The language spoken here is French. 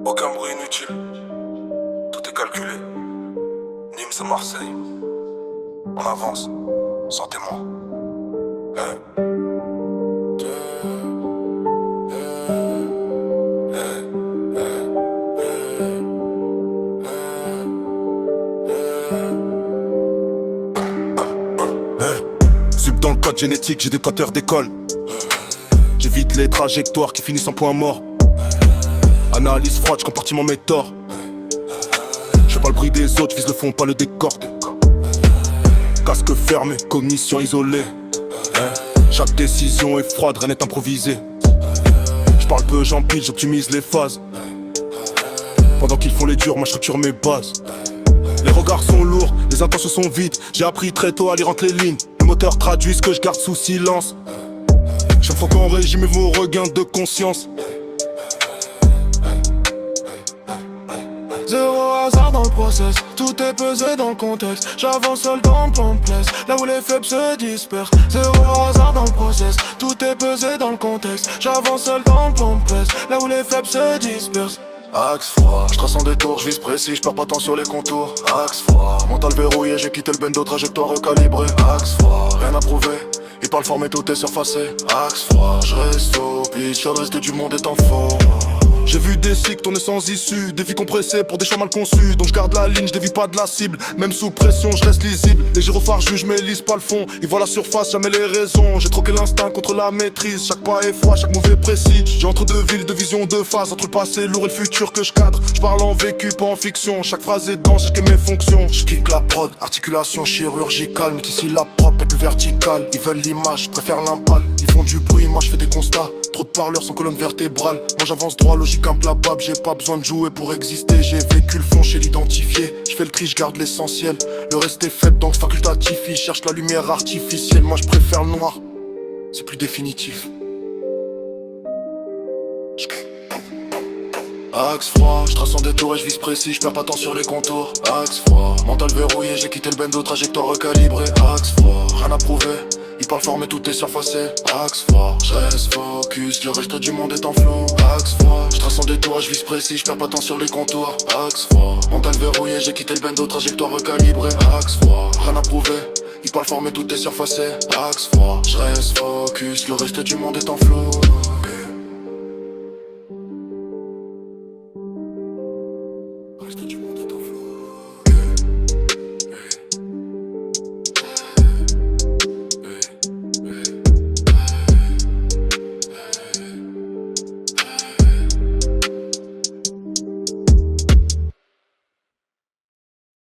Aucun bruit inutile. Tout est calculé. Nîmes c'est Marseille. On avance, sans témoin. Sub dans le code génétique, j'ai des codeurs d'école. J'évite les trajectoires qui finissent en point mort. Analyse froide, je compartiment mes torts. Je fais pas le bruit des autres, je vise le fond, pas le décor. Casque fermé, cognition isolée. Chaque décision est froide, rien n'est improvisé. Je parle peu, j'empile, j'optimise les phases. Pendant qu'ils font les durs, moi je structure mes bases. Les regards sont lourds, les intentions sont vides. J'ai appris très tôt à lire entre les lignes. Le moteur traduit ce que je garde sous silence. Chaque fois qu'on régime vos regains de conscience. Zéro hasard dans le process, tout est pesé dans le contexte. J'avance seul dans le plan de place, là où les faibles se dispersent. Zéro hasard dans le process, tout est pesé dans le contexte. J'avance seul dans le plan de place, là où les faibles se dispersent. Axe froid, je trace en détour, je vise précis, je perds pas tant sur les contours. Axe froid, mental verrouillé, j'ai quitté le bendo, trajectoire recalibrée. Axe froid, rien à prouver, ils parlent fort mais tout est surfacé. Axe froid, je reste au pitch, le reste du monde est en faux. J'ai vu des cycles tourner sans issue, des vies compressées pour des choix mal conçus. Donc je garde la ligne, je dévie pas de la cible. Même sous pression, je reste lisible. Les gyrophares jugent mais lisent pas le fond. Ils voient la surface, jamais les raisons. J'ai troqué l'instinct contre la maîtrise. Chaque pas est froid, chaque mot est précis. J'ai entre deux villes, deux visions, deux phases. Entre le passé lourd et le futur que je cadre. Je parle en vécu, pas en fiction. Chaque phrase est dense, j'ai mes fonctions. Je kick la prod, articulation chirurgicale. Mais ici la propre est plus verticale. Ils veulent l'image, je préfère l'impale. Ils font du bruit, moi je fais des constats. Trop de parleurs sans colonne vertébrale. Moi j'avance droit, logique implacable. J'ai pas besoin de jouer pour exister. J'ai vécu le fond, j'ai l'identifié. Je fais le tri, je garde l'essentiel. Le reste est faible donc facultatif. Ils cherchent la lumière artificielle. Moi je préfère le noir, c'est plus définitif. Axe froid, je trace en détour et je vise précis, je perds pas tant sur les contours. Axe froid, mental verrouillé, j'ai quitté le bendo, trajectoire recalibrée. Axe froid, rien à prouver, ils parlent fort mais tout est surfacé. Axe froid, je reste focus, le reste du monde est en flou. Axe froid, je trace en détour et je vise précis, je perds pas tant sur les contours. Axe froid, mental verrouillé, j'ai quitté le bendo, trajectoire recalibrée. Axe froid, rien à prouver, ils parlent fort mais tout est surfacé. Axe froid, je reste focus, le reste du monde est en flou.